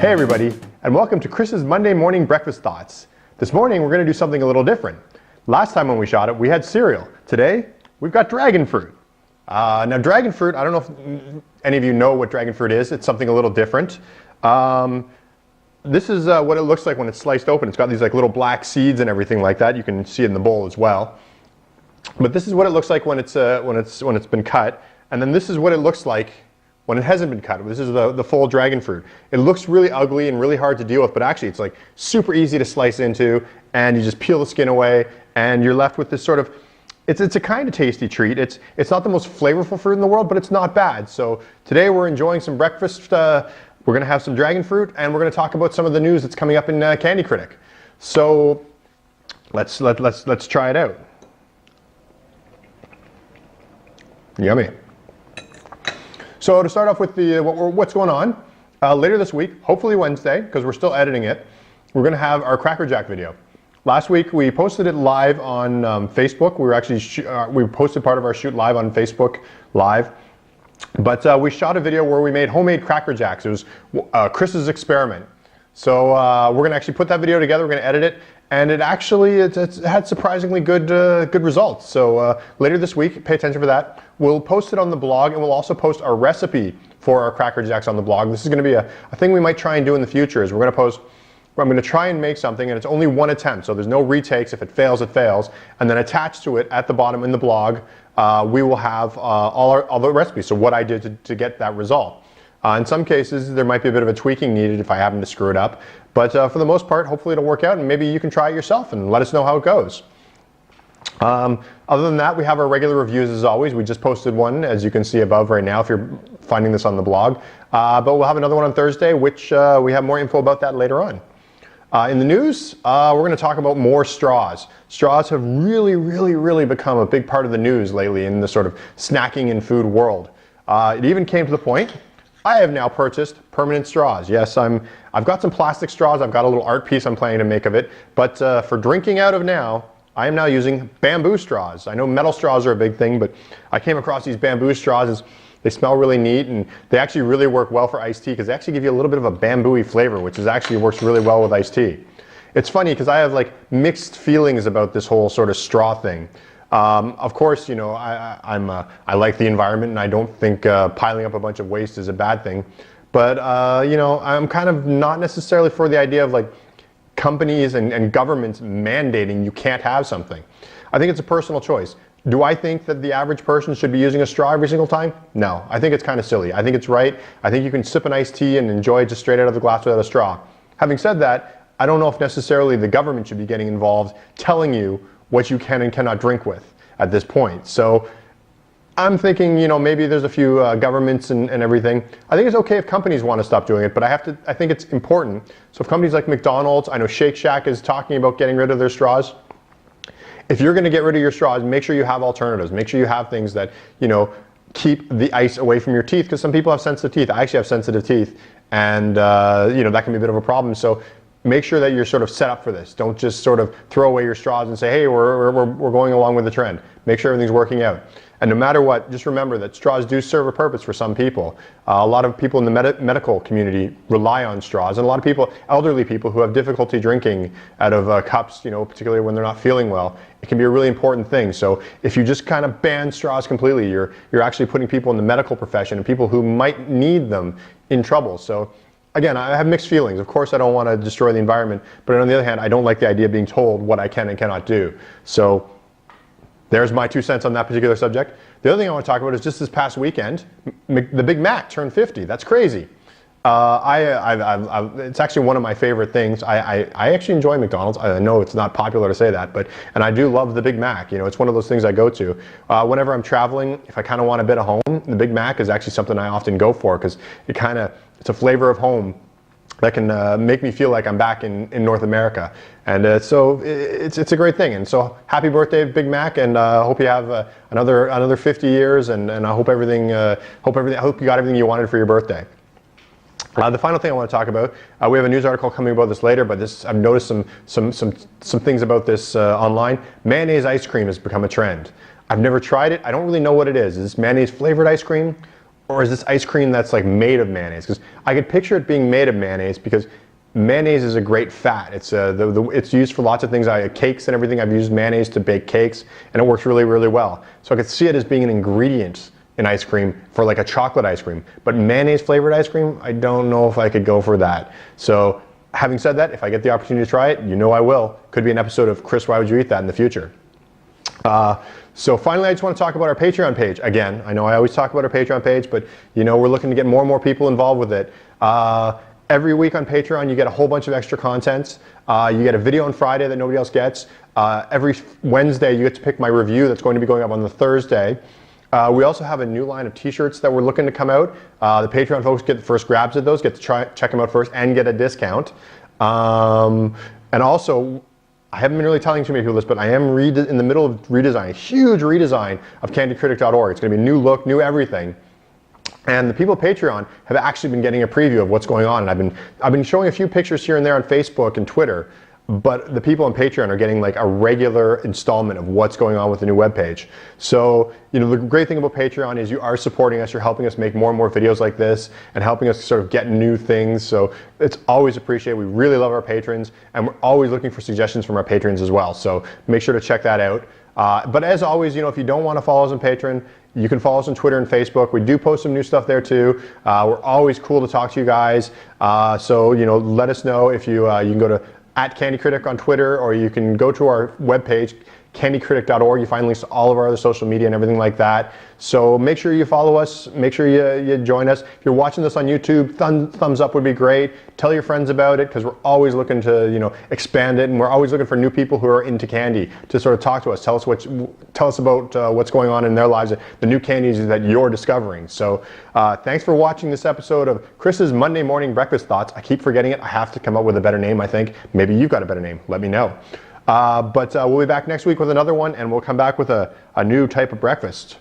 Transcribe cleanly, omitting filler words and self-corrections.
Hey everybody, and welcome to Chris's Monday Morning Breakfast Thoughts. This morning we're going to do something a little different. Last time when we shot it, we had cereal. Today, we've got dragon fruit. Now dragon fruit, I don't know if any of you know what dragon fruit is. It's something a little different. This is what it looks like when it's sliced open. It's got these like little black seeds and everything like that. You can see it in the bowl as well. But this is what it looks like when it's been cut. And then this is what it looks like when it hasn't been cut. This is the full dragon fruit. It looks really ugly and really hard to deal with, but actually it's like super easy to slice into, and you just peel the skin away and you're left with this sort of, it's a kind of tasty treat. It's not the most flavorful fruit in the world, but it's not bad. So today we're enjoying some breakfast. We're gonna have some dragon fruit, and we're gonna talk about some of the news that's coming up in Candy Critic. So let's try it out. Yummy. So to start off with what's going on, later this week, hopefully Wednesday, because we're still editing it, we're going to have our Cracker Jack video. Last week we posted it live on Facebook. We posted part of our shoot live on Facebook Live, but we shot a video where we made homemade Cracker Jacks. It was Chris's experiment. So we're going to actually put that video together. We're going to edit it, and it had surprisingly good results. So later this week, pay attention for that. We'll post it on the blog, and we'll also post our recipe for our Cracker Jacks on the blog. This is going to be a thing we might try and do in the future. Is I'm going to try and make something, and it's only one attempt, so there's no retakes. If it fails, it fails. And then attached to it at the bottom in the blog, we will have all the recipes. So what I did to get that result. In some cases, there might be a bit of a tweaking needed if I happen to screw it up. But for the most part, hopefully it'll work out, and maybe you can try it yourself and let us know how it goes. Other than that, we have our regular reviews as always. We just posted one, as you can see above right now if you're finding this on the blog. But we'll have another one on Thursday, which we have more info about that later on. In the news, we're going to talk about more straws. Straws have really become a big part of the news lately in the sort of snacking and food world. It even came to the point I have now purchased permanent straws. Yes, I've got some plastic straws. I've got a little art piece I'm planning to make of it. But for drinking out of now, I am now using bamboo straws. I know metal straws are a big thing, but I came across these bamboo straws. They smell really neat, and they actually really work well for iced tea because they actually give you a little bit of a bamboo-y flavor, which actually works really well with iced tea. It's funny because I have like mixed feelings about this whole sort of straw thing. Of course, you know, I like the environment, and I don't think piling up a bunch of waste is a bad thing. But you know, I'm kind of not necessarily for the idea of like companies and governments mandating you can't have something. I think it's a personal choice. Do I think that the average person should be using a straw every single time? No, I think it's kind of silly. I think it's right. I think you can sip an iced tea and enjoy it just straight out of the glass without a straw. Having said that, I don't know if necessarily the government should be getting involved telling you what you can and cannot drink with at this point. So I'm thinking, you know, maybe there's a few governments and everything. I think it's okay if companies want to stop doing it, but I think it's important. So if companies like McDonald's, I know Shake Shack is talking about getting rid of their straws. If you're going to get rid of your straws, make sure you have alternatives. Make sure you have things that, you know, keep the ice away from your teeth, because some people have sensitive teeth. I actually have sensitive teeth, and you know, that can be a bit of a problem. So make sure that you're sort of set up for this. Don't just sort of throw away your straws and say, hey, we're going along with the trend. Make sure everything's working out. And no matter what, just remember that straws do serve a purpose for some people. A lot of people in the medical community rely on straws, and a lot of people, elderly people who have difficulty drinking out of cups, you know, particularly when they're not feeling well, it can be a really important thing. So if you just kind of ban straws completely, you're actually putting people in the medical profession and people who might need them in trouble. So again, I have mixed feelings. Of course, I don't want to destroy the environment, but on the other hand, I don't like the idea of being told what I can and cannot do. So there's my 2 cents on that particular subject. The other thing I want to talk about is just this past weekend, the Big Mac turned 50. That's crazy. It's actually one of my favorite things. I actually enjoy McDonald's. I know it's not popular to say that, and I do love the Big Mac. You know, it's one of those things I go to. Whenever I'm traveling, if I kind of want a bit of home, the Big Mac is actually something I often go for because it's a flavor of home that can make me feel like I'm back in North America. And so it's a great thing. And so happy birthday, Big Mac, and I hope you have another 50 years, and I hope I hope you got everything you wanted for your birthday. The final thing I want to talk about, we have a news article coming about this later, but I've noticed some things about this online. Mayonnaise ice cream has become a trend. I've never tried it. I don't really know what it is. Is this mayonnaise flavored ice cream? or is this ice cream that's like made of mayonnaise? Because I could picture it being made of mayonnaise because mayonnaise is a great fat. It's it's used for lots of things. Cakes and everything. I've used mayonnaise to bake cakes, and it works really, really well. So I could see it as being an ingredient in ice cream for like a chocolate ice cream. But mayonnaise flavored ice cream, I don't know if I could go for that. So having said that, if I get the opportunity to try it, you know I will. Could be an episode of Chris, why would you eat that in the future? So finally, I just want to talk about our Patreon page. Again, I know I always talk about our Patreon page, but you know, we're looking to get more and more people involved with it. Every week on Patreon, you get a whole bunch of extra content. You get a video on Friday that nobody else gets. Every Wednesday, you get to pick my review that's going to be going up on the Thursday. We also have a new line of t-shirts that we're looking to come out. The Patreon folks get the first grabs at those, get to check them out first and get a discount. And also, I haven't been really telling too many people this, but I am in the middle of redesign, a huge redesign of candycritic.org. It's going to be a new look, new everything. And the people at Patreon have actually been getting a preview of what's going on. And I've been showing a few pictures here and there on Facebook and Twitter, but the people on Patreon are getting like a regular installment of what's going on with the new webpage. So, you know, the great thing about Patreon is you are supporting us, you're helping us make more and more videos like this and helping us sort of get new things. So it's always appreciated. We really love our patrons, and we're always looking for suggestions from our patrons as well. So make sure to check that out. But as always, you know, if you don't want to follow us on Patreon, you can follow us on Twitter and Facebook. We do post some new stuff there too. We're always cool to talk to you guys. So, you know, let us know if you can go to @CandyCritic on Twitter, or you can go to our webpage, candycritic.org. You find links to all of our other social media and everything like that. So make sure you follow us. Make sure you join us. If you're watching this on YouTube, thumbs up would be great. Tell your friends about it, because we're always looking to, you know, expand it, and we're always looking for new people who are into candy to sort of talk to us. Tell us about what's going on in their lives, the new candies that you're discovering. So thanks for watching this episode of Chris's Monday Morning Breakfast Thoughts. I keep forgetting it. I have to come up with a better name, I think. Maybe you've got a better name. Let me know. But we'll be back next week with another one, and we'll come back with a new type of breakfast.